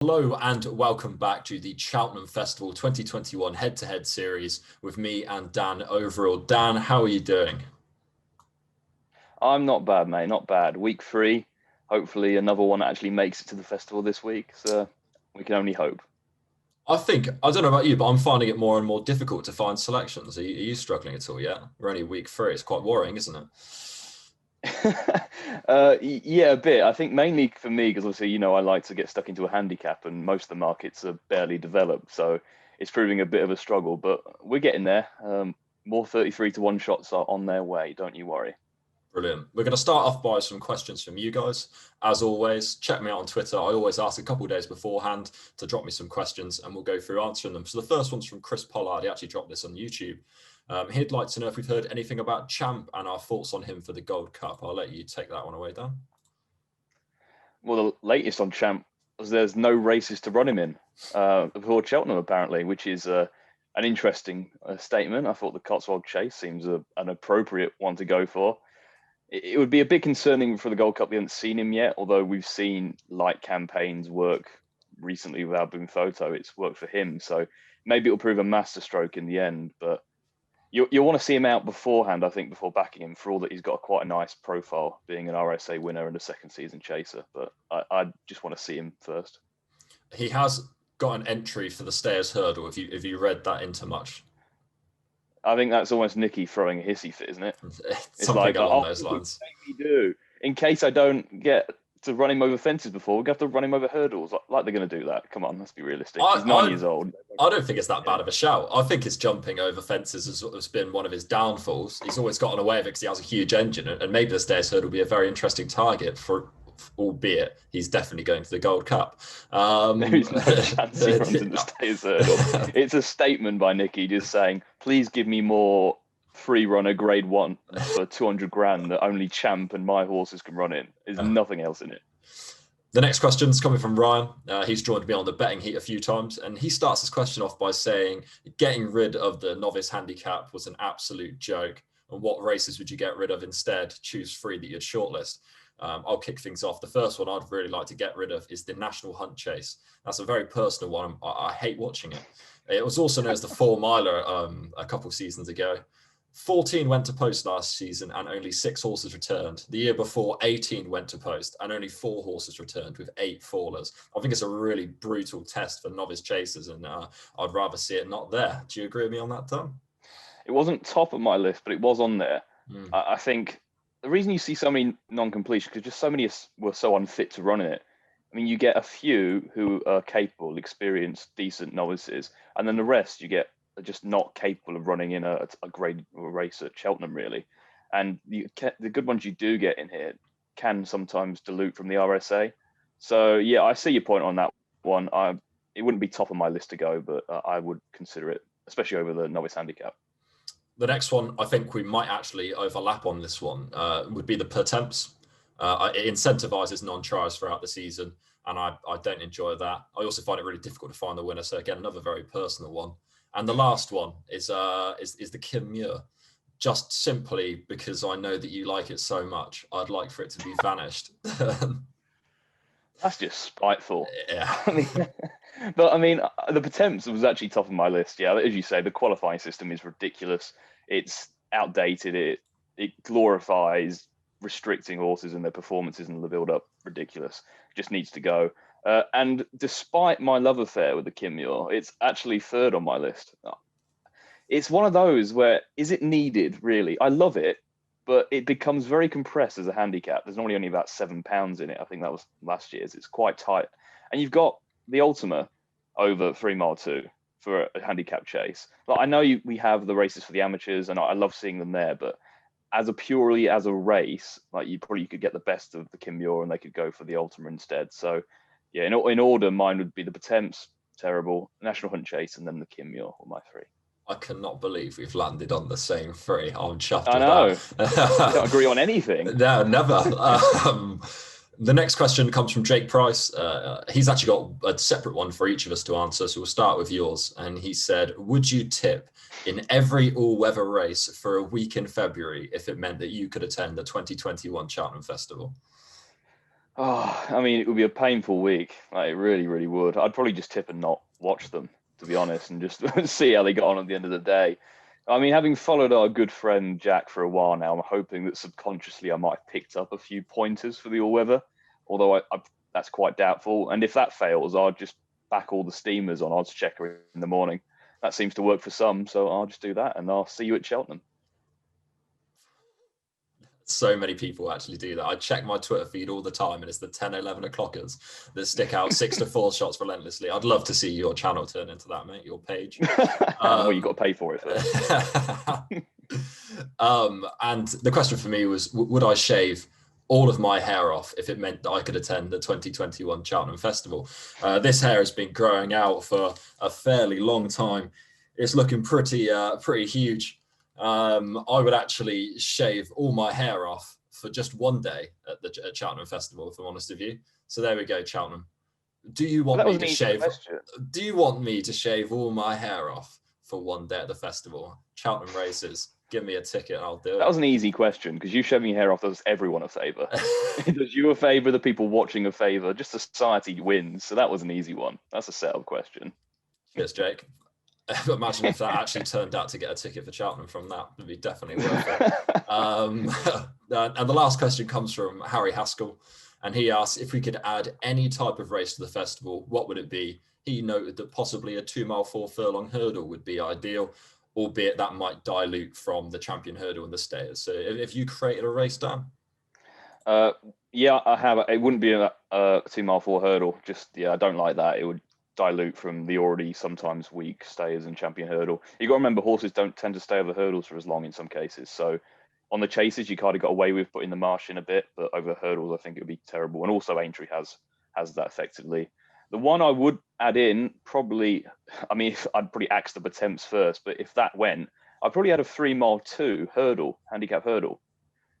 Hello and welcome back to the Cheltenham Festival 2021 head-to-head series with me and Dan Overall. Dan, how are you doing? I'm not bad, mate. Not bad. Week 3. Hopefully, another one actually makes it to the festival this week. So we can only hope. I don't know about you, but I'm finding it more and more difficult to find selections. Are you struggling at all yet? We're only week 3. It's quite worrying, isn't it? Yeah, a bit. I think mainly for me, because obviously, I like to get stuck into a handicap, and most of the markets are barely developed. So it's proving a bit of a struggle, but we're getting there. More 33 to 1 shots are on their way. Don't you worry. Brilliant. We're going to start off by some questions from you guys. As always, check me out on Twitter. I always ask a couple of days beforehand to drop me some questions and we'll go through answering them. So the first one's from Chris Pollard. He actually dropped this on YouTube. He'd like to know if we've heard anything about Champ and our thoughts on him for the Gold Cup. I'll let you take that one away, Dan. Well, the latest on Champ was there's no races to run him in before Cheltenham, apparently, which is an interesting statement. I thought the Cotswold Chase seems an appropriate one to go for. It would be a bit concerning for the Gold Cup. We haven't seen him yet, although we've seen light campaigns work recently with Album Photo. It's worked for him, so maybe it'll prove a masterstroke in the end. But you'll want to see him out beforehand, I think, before backing him, for all that he's got quite a nice profile, being an RSA winner and a second season chaser. But I just want to see him first. He has got an entry for the Stayers Hurdle. If you read that into much, I think that's almost Nicky throwing a hissy fit, isn't it? It's something like, along those lines. Make me do. In case I don't get to run him over fences before, we're going to have to run him over hurdles. Like they're going to do that. Come on, let's be realistic. He's 9 years old. I don't think it's that bad of a shout. I think his jumping over fences has been one of his downfalls. He's always gotten away with it because he has a huge engine, and maybe the Stairs Hurdle will be a very interesting target for, albeit he's definitely going to the Gold Cup. There's no chance he runs in the Stairs Hurdle. It's a statement by Nicky just saying, please give me more free runner grade 1 for 200 grand that only Champ and my horses can run in. There's nothing else in it. The next question is coming from Ryan. He's joined me on the betting heat a few times, and he starts his question off by saying, getting rid of the novice handicap was an absolute joke. And what races would you get rid of instead? Choose 3 that you'd shortlist. I'll kick things off. The first one I'd really like to get rid of is the National Hunt Chase. That's a very personal one. I hate watching it. It was also known as the 4 Miler a couple seasons ago. 14 went to post last season and only 6 horses returned. The year before, 18 went to post and only 4 horses returned with 8 fallers. I think it's a really brutal test for novice chasers, and I'd rather see it not there. Do you agree with me on that, Tom? It wasn't top of my list, but it was on there. I think the reason you see so many non-completions, because just so many were so unfit to run in it. I mean, you get a few who are capable, experienced, decent novices, and then the rest you get are just not capable of running in a grade race at Cheltenham, really. And the good ones you do get in here can sometimes dilute from the RSA. So, yeah, I see your point on that one. It wouldn't be top of my list to go, but I would consider it, especially over the novice handicap. The next one, I think we might actually overlap on this one, would be the per temps. It incentivizes non-trials throughout the season, and I don't enjoy that. I also find it really difficult to find the winner. So again, another very personal one. And the last one is the Kim Muir. Just simply because I know that you like it so much, I'd like for it to be vanished. That's just spiteful. Yeah. But I mean, the Potemps was actually top of my list. Yeah, as you say, the qualifying system is ridiculous. It's outdated. It glorifies restricting horses and their performances in the build-up. Ridiculous. Just needs to go. And despite my love affair with the Kim Muir, it's actually 3rd on my list. It's one of those where, is it needed, really? I love it, but it becomes very compressed as a handicap. There's normally only about £7 in it. I think that was last year's. It's quite tight. And you've got the Ultima over 3 Mile 2 for a handicap chase. Like, I know we have the races for the amateurs, and I love seeing them there, but purely as a race, like you could get the best of the Kim Muir and they could go for the Ultima instead. So, yeah, in order, mine would be the Potemps, terrible, National Hunt Chase, and then the Kim Muir were my 3. I cannot believe we've landed on the same 3. I'm chuffed I know. I don't agree on anything. No, never. The next question comes from Jake Price. He's actually got a separate one for each of us to answer, so we'll start with yours. And he said, would you tip in every all-weather race for a week in February if it meant that you could attend the 2021 Cheltenham Festival? Oh, I mean, it would be a painful week. Like, it really, really would. I'd probably just tip and not watch them, to be honest, and just see how they got on at the end of the day. I mean, having followed our good friend Jack for a while now, I'm hoping that subconsciously I might have picked up a few pointers for the all-weather, although that's quite doubtful. And if that fails, I'll just back all the steamers on odds checker in the morning. That seems to work for some, so I'll just do that, and I'll see you at Cheltenham. So many people actually do that. I check my Twitter feed all the time, and it's the 10, 11 o'clockers that stick out 6-4 shots relentlessly. I'd love to see your channel turn into that, mate, your page. Well, you've got to pay for it first. And the question for me was, would I shave all of my hair off if it meant that I could attend the 2021 Cheltenham Festival? This hair has been growing out for a fairly long time. It's looking pretty huge. I would actually shave all my hair off for just one day at Cheltenham Festival, if I'm honest with you. So there we go, Cheltenham. Do you want me to shave? Do you want me to shave all my hair off for one day at the festival? Cheltenham races. Give me a ticket and I'll do it. That was an easy question because you shaving your hair off does everyone a favour. It does you a favour, the people watching a favour, just society wins. So that was an easy one. That's a setup question. Cheers, Jake. Imagine if that actually turned out to get a ticket for Cheltenham from that. Would be definitely worth it. And the last question comes from Harry Haskell, and he asks if we could add any type of race to the festival, what would it be? He noted that possibly a 2 mile 4 furlong hurdle would be ideal, albeit that might dilute from the champion hurdle and the stayers. So if you created a race, Dan? Yeah, I have. It wouldn't be a 2 mile 4 hurdle. I don't like that. It would dilute from the already sometimes weak stayers and champion hurdle. You got to remember, horses don't tend to stay over hurdles for as long in some cases. So on the chases, you kind of got away with putting the marsh in a bit, but over hurdles, I think it would be terrible. And also Aintree has that effectively. The one I would add in probably, I mean, I'd probably axe the attempts first, but if that went, I'd probably add a 3 mile 2 hurdle, handicap hurdle,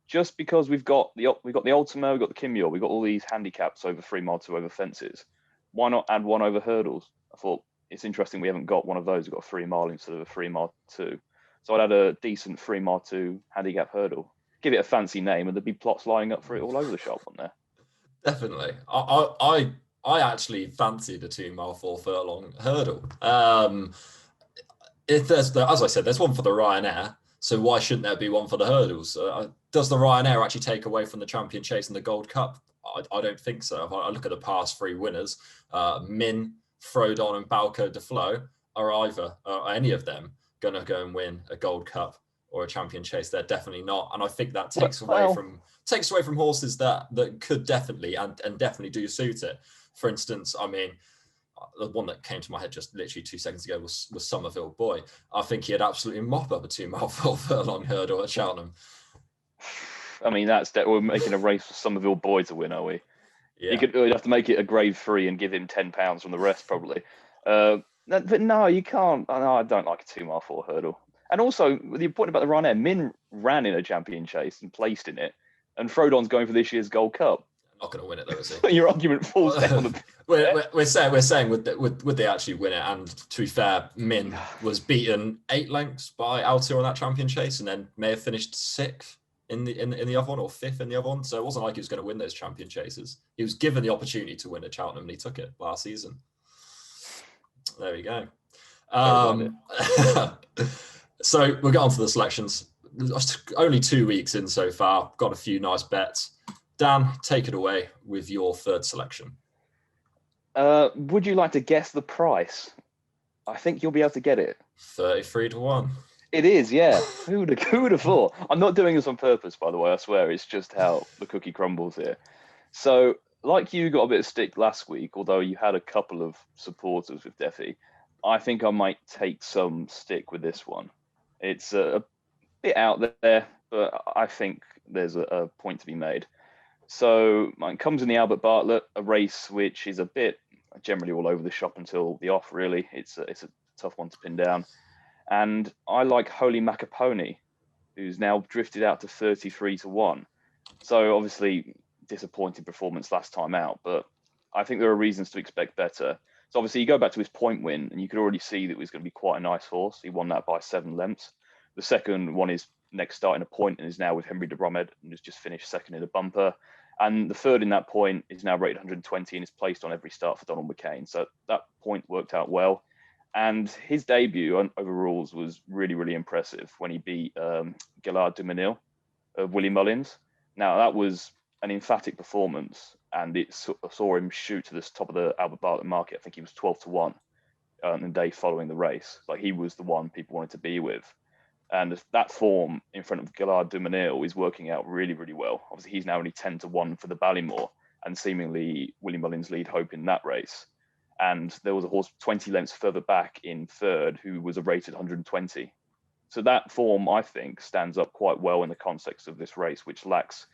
just because we've got the Ultima, we've got the Kimyor, we've got all these handicaps over 3 mile 2 over fences. Why not add one over hurdles? I thought it's interesting we haven't got one of those. We've got a 3 mile instead of a 3 mile 2. So I'd add a decent 3 mile 2 handicap hurdle. Give it a fancy name, and there'd be plots lining up for it all over the shop on there. Definitely. I actually fancy the 2 mile 4 furlong hurdle. If there's as I said, there's one for the Ryanair. So why shouldn't there be one for the hurdles? Does the Ryanair actually take away from the Champion Chase and the Gold Cup? I don't think so. If I look at the past 3 winners, Min, Frodon, and Balco de Flo are either any of them going to go and win a Gold Cup or a Champion Chase. They're definitely not, and I think that takes away from horses that could definitely and definitely do suit it. For instance, I mean, the one that came to my head just literally 2 seconds ago was Somerville Boy. I think he'd absolutely mop up a 2 mile 4 furlong hurdle at Cheltenham. I mean, we're making a race for Somerville Boy to win, are we? Yeah. You'd have to make it a grade 3 and give him £10 from the rest, probably. But no, you can't. No, I don't like a 2 mile 4 hurdle. And also, with the point about the Ryanair, Min ran in a Champion Chase and placed in it, and Frodon's going for this year's Gold Cup. Not going to win it though, is he? Your argument falls down. We're saying would they actually win it? And to be fair, Min was beaten 8 lengths by Altir on that Champion Chase, and then may have finished 6th in the other one, or 5th in the other one. So it wasn't like he was going to win those Champion Chases. He was given the opportunity to win at Cheltenham, and he took it last season. There we go. So we'll get on to the selections. Only 2 weeks in so far. Got a few nice bets. Dan, take it away with your third selection. Would you like to guess the price? I think you'll be able to get it. 33 to 1. It is, yeah. Who would have thought? I'm not doing this on purpose, by the way. I swear, it's just how the cookie crumbles here. So, like you got a bit of stick last week, although you had a couple of supporters with Defy, I think I might take some stick with this one. It's a bit out there, but I think there's a point to be made. So mine comes in the Albert Bartlett, a race which is a bit generally all over the shop until the off, really. It's a tough one to pin down. And I like Holymacapony, who's now drifted out to 33 to 1. So obviously disappointing performance last time out, but I think there are reasons to expect better. So obviously you go back to his point win, and you could already see that it was going to be quite a nice horse. He won that by 7 lengths. The second one is next starting a point and is now with Henry de Bromhead and has just finished second in a bumper. And the third in that point is now rated 120 and is placed on every start for Donald McCain. So that point worked out well. And his debut over rules was really, really impressive when he beat Gillard Duminil of Willie Mullins. Now, that was an emphatic performance, and it saw him shoot to the top of the Albert Bartlett market. I think he was 12-1 the day following the race. Like, he was the one people wanted to be with. And that form in front of Gillard Duminil is working out really, really well. Obviously, he's now only 10-1 for the Ballymore, and seemingly Willie Mullins lead hope in that race. And there was a horse 20 lengths further back in third who was a rated 120. So that form, I think, stands up quite well in the context of this race, which lacks,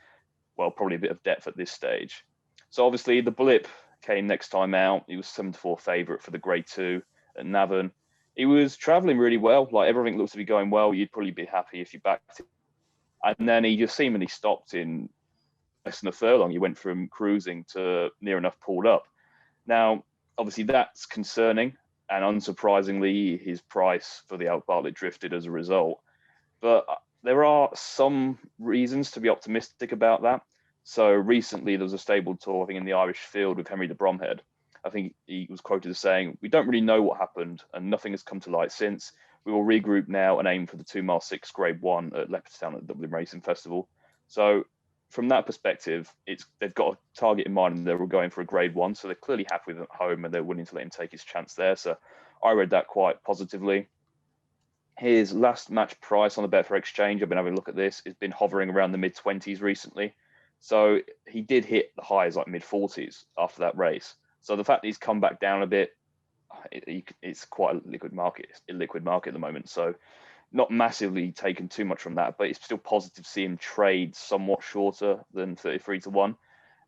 well, probably a bit of depth at this stage. So obviously the blip came next time out. He was 7-4 favourite for the Grade 2 at Navan. He was travelling really well. Like, everything looks to be going well. You'd probably be happy if you backed it. And then he just seemingly stopped in less than a furlong. He went from cruising to near enough pulled up. Now, obviously that's concerning, and unsurprisingly, his price for the Albert Bartlett drifted as a result. But there are some reasons to be optimistic about that. So recently there was a stable tour, I think, in the Irish Field with Henry de Bromhead. I think he was quoted as saying, "We don't really know what happened and nothing has come to light since. We will regroup now and aim for the 2 mile 6 Grade 1 at Leopardstown at the Dublin Racing Festival." So from that perspective, they've got a target in mind and they were going for a Grade 1. So they're clearly happy with him at home and they're willing to let him take his chance there. So I read that quite positively. His last match price on the Betfair Exchange, I've been having a look at this, has been hovering around the mid-20s recently. So he did hit the highs like mid-40s after that race. So the fact that he's come back down a bit, it's quite a illiquid market at the moment. So not massively taken too much from that, but it's still positive to see him trade somewhat shorter than 33-1.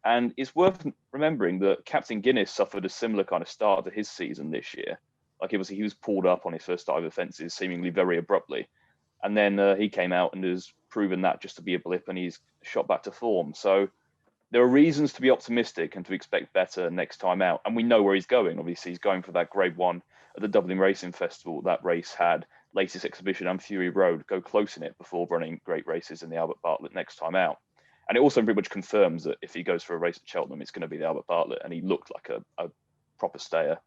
And it's worth remembering that Captain Guinness suffered a similar kind of start to his season this year. Like, he was pulled up on his first start of offences seemingly very abruptly. And then he came out and has proven that just to be a blip, and he's shot back to form. So there are reasons to be optimistic and to expect better next time out. And we know where he's going. Obviously, he's going for that Grade 1 at the Dublin Racing Festival. That race had latest exhibition and Fury Road go close in it before running great races in the Albert Bartlett next time out. And it also pretty much confirms that if he goes for a race at Cheltenham, it's going to be the Albert Bartlett. And he looked like a proper stayer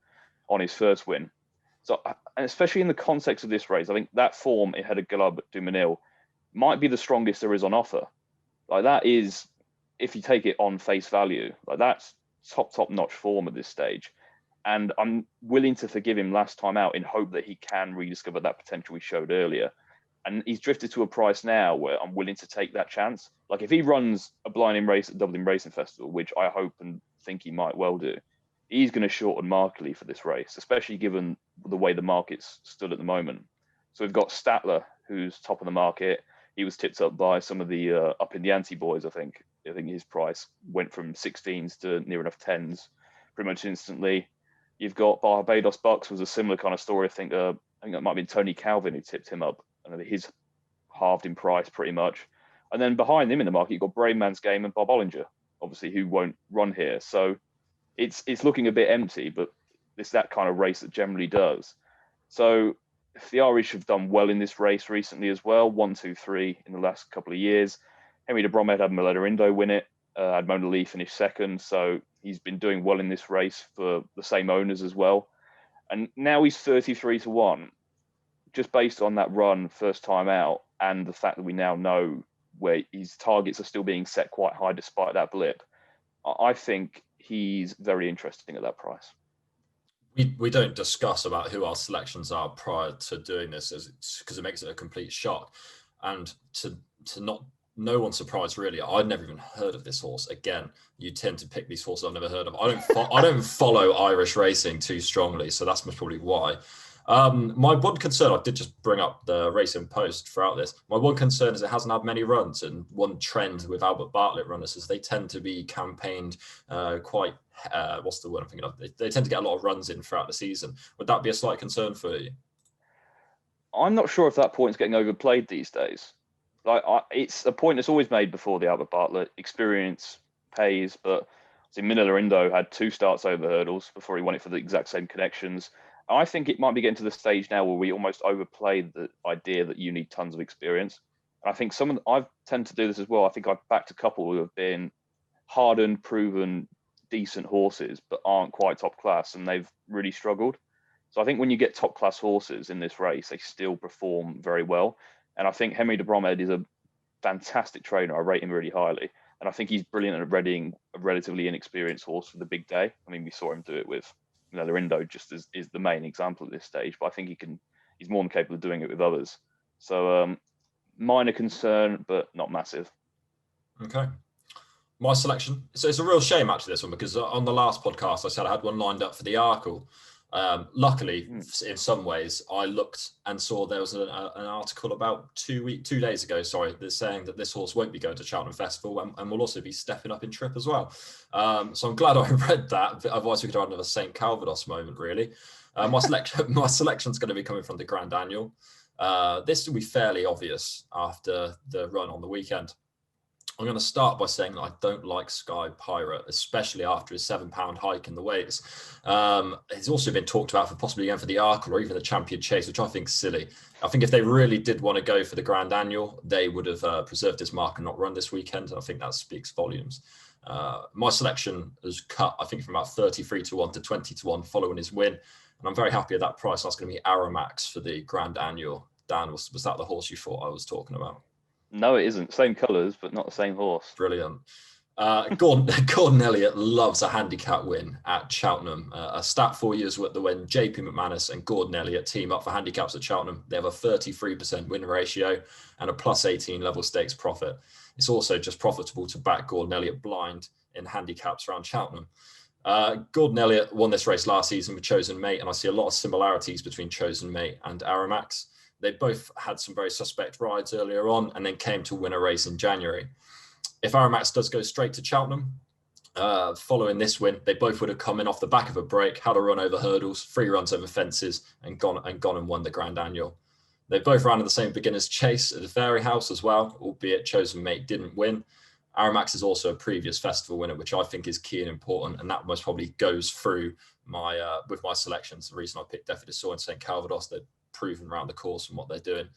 on his first win. So, and especially in the context of this race, I think that form ahead of Gillard Duminil might be the strongest there is on offer. Like, that is, if you take it on face value, like, that's top notch form at this stage. And I'm willing to forgive him last time out in hope that he can rediscover that potential he showed earlier. And he's drifted to a price now where I'm willing to take that chance. Like, if he runs a blinding race at Dublin Racing Festival, which I hope and think he might well do, he's going to shorten markedly for this race, especially given the way the market's stood at the moment. So we've got Statler, who's top of the market. He was tipped up by some of the up in the ante boys, I think. I think his price went from 16s to near enough 10s pretty much instantly. You've got Barbados Bucks, was a similar kind of story. I think that might have been Tony Calvin who tipped him up. And he's halved in price pretty much. And then behind him in the market, you've got Brave Man's Game and Bob Ollinger, obviously, who won't run here. So it's looking a bit empty, but it's that kind of race that generally does. So if the Irish have done well in this race recently as well, 1, 2, 3 in the last couple of years. Henry de Bromhead had Maleta Indo win it, had Mona Lee finish second. So he's been doing well in this race for the same owners as well. And now he's 33-1, just based on that run first time out and the fact that we now know where his targets are still being set quite high despite that blip. I think he's very interesting at that price. We don't discuss about who our selections are prior to doing this, because it makes it a complete shock. And to not, no one's surprised really. I'd never even heard of this horse. Again, you tend to pick these horses I've never heard of. I don't follow Irish racing too strongly, so that's probably why. My one concern, I did just bring up the Racing Post throughout this. My one concern is it hasn't had many runs, and one trend with Albert Bartlett runners is they tend to be campaigned quite. What's the word I'm thinking of? They tend to get a lot of runs in throughout the season. Would that be a slight concern for you? I'm not sure if that point's getting overplayed these days. Like, it's a point that's always made before the Albert Bartlett. Experience pays, but see, Manila Indo had 2 starts over hurdles before he won it for the exact same connections. I think it might be getting to the stage now where we almost overplay the idea that you need tons of experience. And I think I tend to do this as well. I think I've backed a couple who have been hardened, proven, decent horses, but aren't quite top class, and they've really struggled. So I think when you get top class horses in this race, they still perform very well. And I think Henry de Bromhead is a fantastic trainer. I rate him really highly. And I think he's brilliant at readying a relatively inexperienced horse for the big day. I mean, we saw him do it with Lorindo, just as is the main example at this stage, but I think he's more than capable of doing it with others. So minor concern, but not massive. Okay. My selection. So it's a real shame actually, this one, because on the last podcast I said I had one lined up for the Arkle. Luckily, in some ways, I looked and saw there was an article about 2 days ago, that's saying that this horse won't be going to Cheltenham Festival and will also be stepping up in trip as well. So I'm glad I read that. Otherwise, we could have another St. Calvados moment, really. My selection's going to be coming from the Grand Annual. This will be fairly obvious after the run on the weekend. I'm going to start by saying that I don't like Sky Pirate, especially after his £7 hike in the weights. He's also been talked about for possibly going for the Arkle or even the Champion Chase, which I think is silly. I think if they really did want to go for the Grand Annual, they would have preserved his mark and not run this weekend. And I think that speaks volumes. My selection has cut, I think, from about 33 to 1 to 20 to 1 following his win. And I'm very happy at that price. That's going to be Aramax for the Grand Annual. Dan, was that the horse you thought I was talking about? No, it isn't. Same colours, but not the same horse. Brilliant. Gordon Elliott loves a handicap win at Cheltenham. A stat for you is that when JP McManus and Gordon Elliott team up for handicaps at Cheltenham, they have a 33% win ratio and a plus 18 level stakes profit. It's also just profitable to back Gordon Elliott blind in handicaps around Cheltenham. Gordon Elliott won this race last season with Chosen Mate, and I see a lot of similarities between Chosen Mate and Aramax. They both had some very suspect rides earlier on and then came to win a race in January. If Aramax does go straight to Cheltenham, following this win, they both would have come in off the back of a break, had a run over hurdles, 3 runs over fences, and gone and won the Grand Annual. They both ran in the same beginner's chase at the Fairyhouse as well, albeit Chosen Mate didn't win. Aramax is also a previous festival winner, which I think is key and important, and that most probably goes through with my selections. The reason I picked Defi de Soy and St. Calvados, they're proven around the course and what they're doing.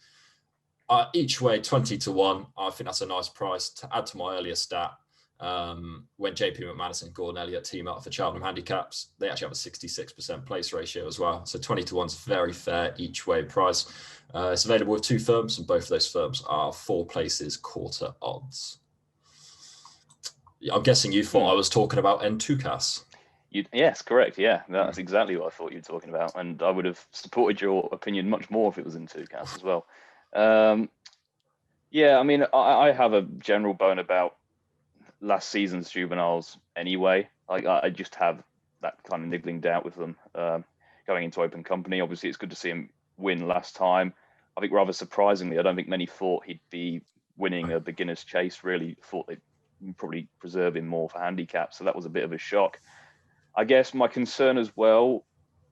Each way 20 to 1, I think that's a nice price to add to my earlier stat. When JP McManus and Gordon Elliott team up for Cheltenham handicaps, they actually have a 66% place ratio as well. So 20 to 1 is very fair each way price. It's available with 2 firms, and both of those firms are 4 places quarter odds. I'm guessing you thought I was talking about N2CAS. Yes, correct. Yeah, that's exactly what I thought you were talking about. And I would have supported your opinion much more if it was in N2CAS as well. Yeah, I mean, I have a general bone about last season's juveniles anyway. I just have that kind of niggling doubt with them going into open company. Obviously, it's good to see him win last time. I think rather surprisingly, I don't think many thought he'd be winning a beginner's chase. Really thought they'd probably preserve him more for handicap. So that was a bit of a shock. I guess my concern as well,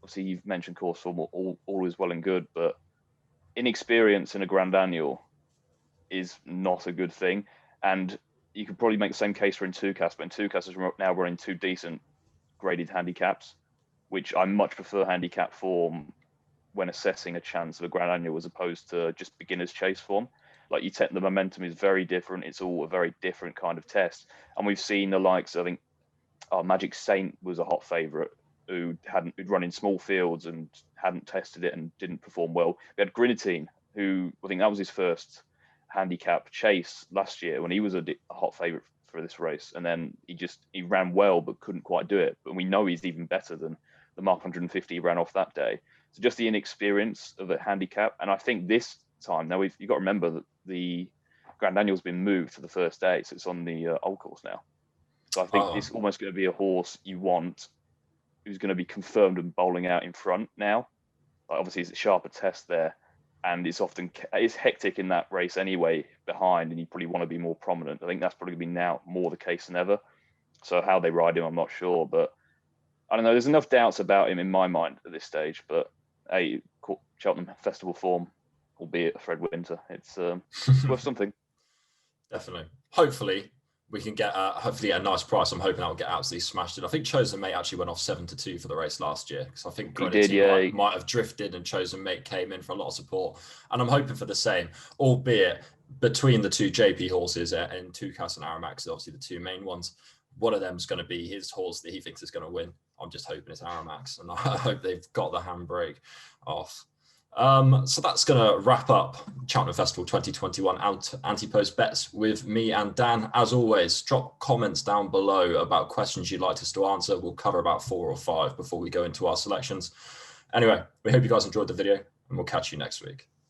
obviously you've mentioned course form, all is well and good, but inexperience in a Grand Annual is not a good thing. And you could probably make the same case for N2CAS, but N2CAS is now running 2 decent graded handicaps, which I much prefer handicap form when assessing a chance of a Grand Annual as opposed to just beginner's chase form. Like the momentum is very different. It's all a very different kind of test. And we've seen the likes, I think, Magic Saint was a hot favourite who'd run in small fields and hadn't tested it and didn't perform well. We had Grenadine, who I think that was his first handicap chase last year when he was a hot favourite for this race, and then he ran well but couldn't quite do it. But we know he's even better than the Mark 150 he ran off that day. So just the inexperience of a handicap, and I think this time now you've got to remember that the Grand Annual's been moved to the first day, so it's on the old course now. So I think it's almost going to be a horse you want who's going to be confirmed and bowling out in front now. Like obviously, it's a sharper test there, and it's hectic in that race anyway behind, and you probably want to be more prominent. I think that's probably going to be now more the case than ever. So how they ride him, I'm not sure, but I don't know. There's enough doubts about him in my mind at this stage, but hey, Cheltenham Festival form, albeit a Fred Winter, it's worth something. Definitely. Hopefully we can get a nice price. I'm hoping that will get absolutely smashed in. I think Chosen Mate actually went off 7-2 for the race last year, because I think Grenadine might have drifted and Chosen Mate came in for a lot of support. And I'm hoping for the same, albeit between the 2 JP horses and N2CAS and Aramax, obviously the 2 main ones. one of them's going to be his horse that he thinks is going to win. I'm just hoping it's Aramax, and I hope they've got the handbrake off. So that's going to wrap up Cheltenham Festival 2021 Ante-post bets with me and Dan. As always, drop comments down below about questions you'd like us to answer. We'll cover about 4 or 5 before we go into our selections. Anyway, we hope you guys enjoyed the video, and we'll catch you next week.